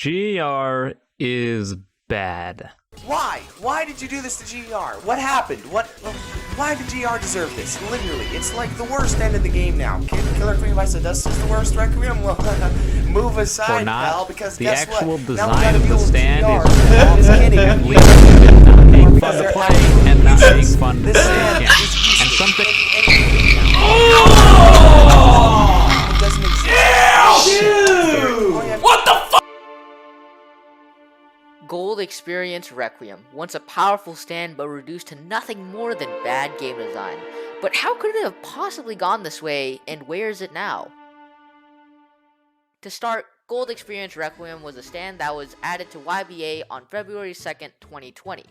GR is bad. Why? Why did you do this to GR? What happened? Why did GR deserve this? Literally, it's like the worst end of the game now. Killer Queen of Isodust is the worst Requiem? Well, move aside, pal, because the guess actual what? design of the stand is is kidding. not being fun to play and not being fun to play again. And something... It doesn't exist. Dude! What the fuck? Gold Experience Requiem, once a powerful stand but reduced to nothing more than bad game design. But how could it have possibly gone this way, and where is it now? To start, Gold Experience Requiem was a stand that was added to YBA on February 2nd, 2020.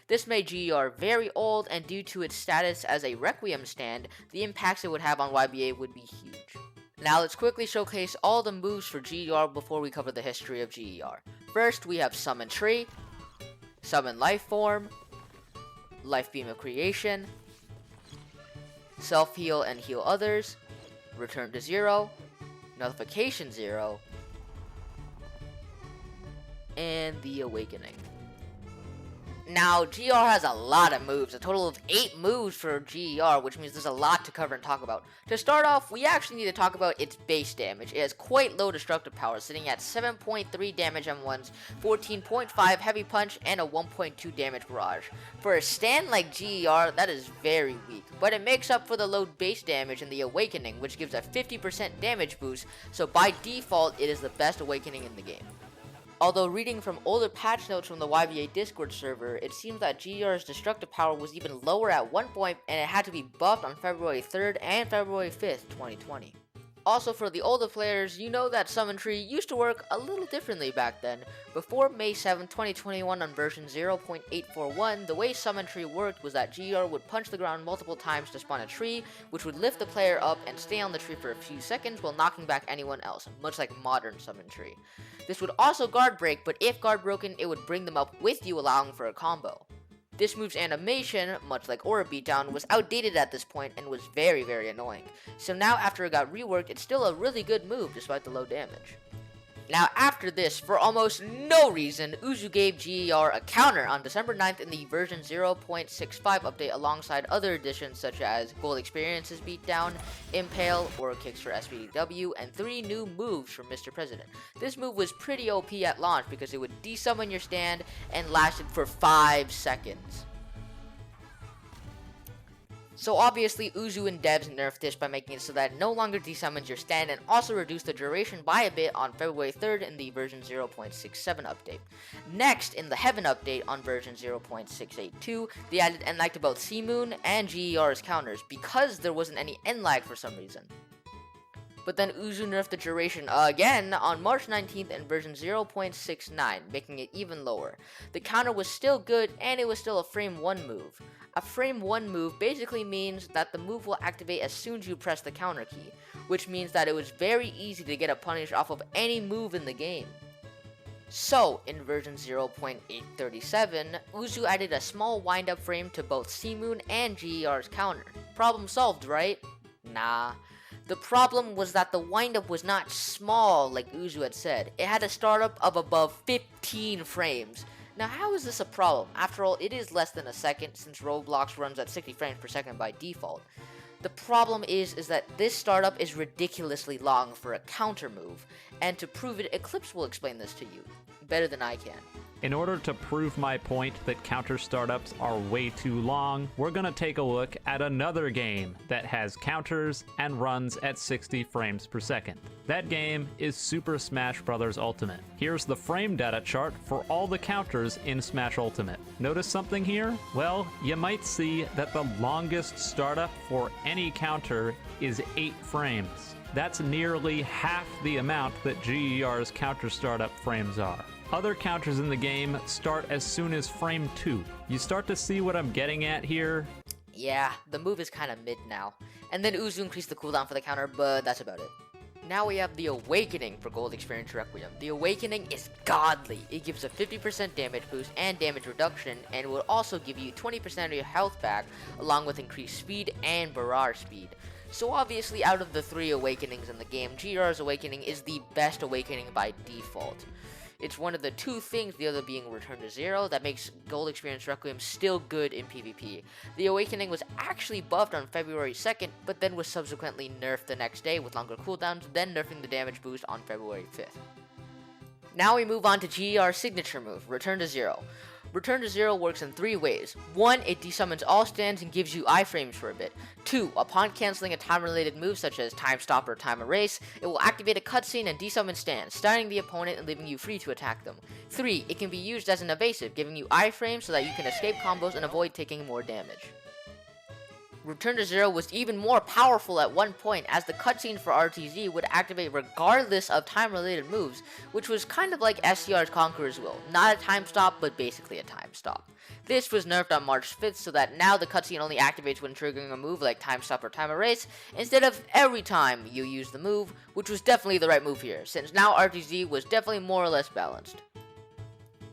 This made GR very old, and due to its status as a Requiem stand, the impacts it would have on YBA would be huge. Now let's quickly showcase all the moves for GR before we cover the history of GR. First, we have Summon Tree, Summon Life Form, Life Beam of Creation, Self Heal and Heal Others, Return to Zero, Nullification 0, and the Awakening. Now, GR has a lot of moves, a total of 8 moves for GR, which means there's a lot to cover and talk about. To start off, we actually need to talk about its base damage. It has quite low destructive power, sitting at 7.3 damage M1s, 14.5 heavy punch, and a 1.2 damage barrage. For a stand like GR, that is very weak, but it makes up for the low base damage in the Awakening, which gives a 50% damage boost, so by default, it is the best Awakening in the game. Although reading from older patch notes from the YBA Discord server, it seems that GR's destructive power was even lower at one point, and it had to be buffed on February 3rd and February 5th, 2020. Also, for the older players, you know that Summon Tree used to work a little differently back then. Before May 7, 2021 on version 0.841, the way Summon Tree worked was that GR would punch the ground multiple times to spawn a tree, which would lift the player up and stay on the tree for a few seconds while knocking back anyone else, much like modern Summon Tree. This would also guard break, but if guard broken, it would bring them up with you, allowing for a combo. This move's animation, much like Aura Beatdown, was outdated at this point and was very, very annoying. So now after it got reworked, it's still a really good move despite the low damage. Now after this, for almost no reason, Uzu gave GR a counter on December 9th in the version 0.65 update alongside other additions such as Gold Experiences Beatdown, Impale, or Kicks for SPDW, and 3 new moves from Mr. President. This move was pretty OP at launch because it would desummon your stand and lasted for 5 seconds. So obviously, Uzu and devs nerfed this by making it so that it no longer desummons your stand and also reduced the duration by a bit on February 3rd in the version 0.67 update. Next, in the Heaven update on version 0.682, they added end lag to both Seamoon and GER's counters because there wasn't any end lag for some reason. But then Uzu nerfed the duration again on March 19th in version 0.69, making it even lower. The counter was still good and it was still a frame 1 move. A frame 1 move basically means that the move will activate as soon as you press the counter key, which means that it was very easy to get a punish off of any move in the game. So, in version 0.837, Uzu added a small wind-up frame to both Seamoon and GER's counter. Problem solved, right? Nah. The problem was that the wind-up was not small like Uzu had said. It had a startup of above 15 frames. Now how is this a problem? After all, it is less than a second since Roblox runs at 60 frames per second by default. The problem is that this startup is ridiculously long for a counter move, and to prove it, Eclipse will explain this to you better than I can. In order to prove my point that counter startups are way too long, we're gonna take a look at another game that has counters and runs at 60 frames per second. That game is Super Smash Bros. Ultimate. Here's the frame data chart for all the counters in Smash Ultimate. Notice something here? Well, you might see that the longest startup for any counter is 8 frames. That's nearly half the amount that GER's counter startup frames are. Other counters in the game start as soon as frame 2. You start to see what I'm getting at here? Yeah, the move is kinda mid now. And then Uzu increased the cooldown for the counter, but that's about it. Now we have the Awakening for Gold Experience Requiem. The Awakening is godly. It gives a 50% damage boost and damage reduction, and will also give you 20% of your health back, along with increased speed and barrage speed. So obviously, out of the 3 Awakenings in the game, GR's Awakening is the best Awakening by default. It's one of the two things, the other being Return to Zero, that makes Gold Experience Requiem still good in PvP. The Awakening was actually buffed on February 2nd, but then was subsequently nerfed the next day with longer cooldowns, then nerfing the damage boost on February 5th. Now we move on to GER's signature move, Return to Zero. Return to Zero works in 3 ways. 1, it desummons all stands and gives you iframes for a bit. 2, upon canceling a time-related move such as Time Stop or Time Erase, it will activate a cutscene and desummon stands, stunning the opponent and leaving you free to attack them. 3, it can be used as an evasive, giving you iframes so that you can escape combos and avoid taking more damage. Return to Zero was even more powerful at one point, as the cutscene for RTZ would activate regardless of time-related moves, which was kind of like SCR's Conqueror's Will. Not a time stop, but basically a time stop. This was nerfed on March 5th, so that now the cutscene only activates when triggering a move like Time Stop or Time Erase, instead of every time you use the move, which was definitely the right move here, since now RTZ was definitely more or less balanced.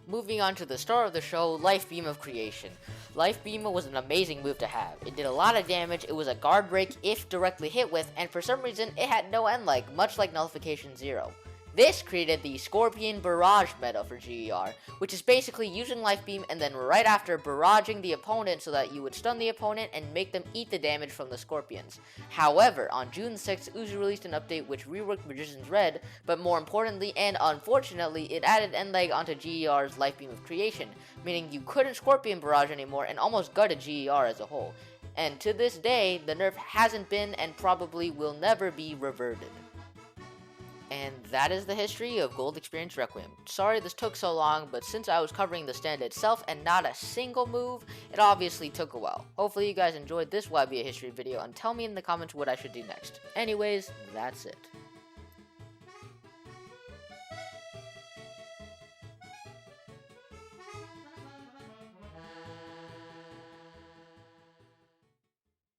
Moving on to the star of the show, Life Beam of Creation. Life Beam was an amazing move to have. It did a lot of damage, it was a guard break if directly hit with, and for some reason it had no end leg, much like Nullification Zero. This created the Scorpion Barrage meta for GER, which is basically using Life Beam and then right after barraging the opponent so that you would stun the opponent and make them eat the damage from the Scorpions. However, on June 6th, Uzi released an update which reworked Magician's Red, but more importantly and unfortunately, it added end leg onto GER's Life Beam of Creation, meaning you couldn't Scorpion Barrage anymore and almost gutted GER as a whole. And to this day, the nerf hasn't been and probably will never be reverted. And that is the history of Gold Experience Requiem. Sorry this took so long, but since I was covering the stand itself and not a single move, it obviously took a while. Hopefully you guys enjoyed this YBA history video and tell me in the comments what I should do next. Anyways, that's it.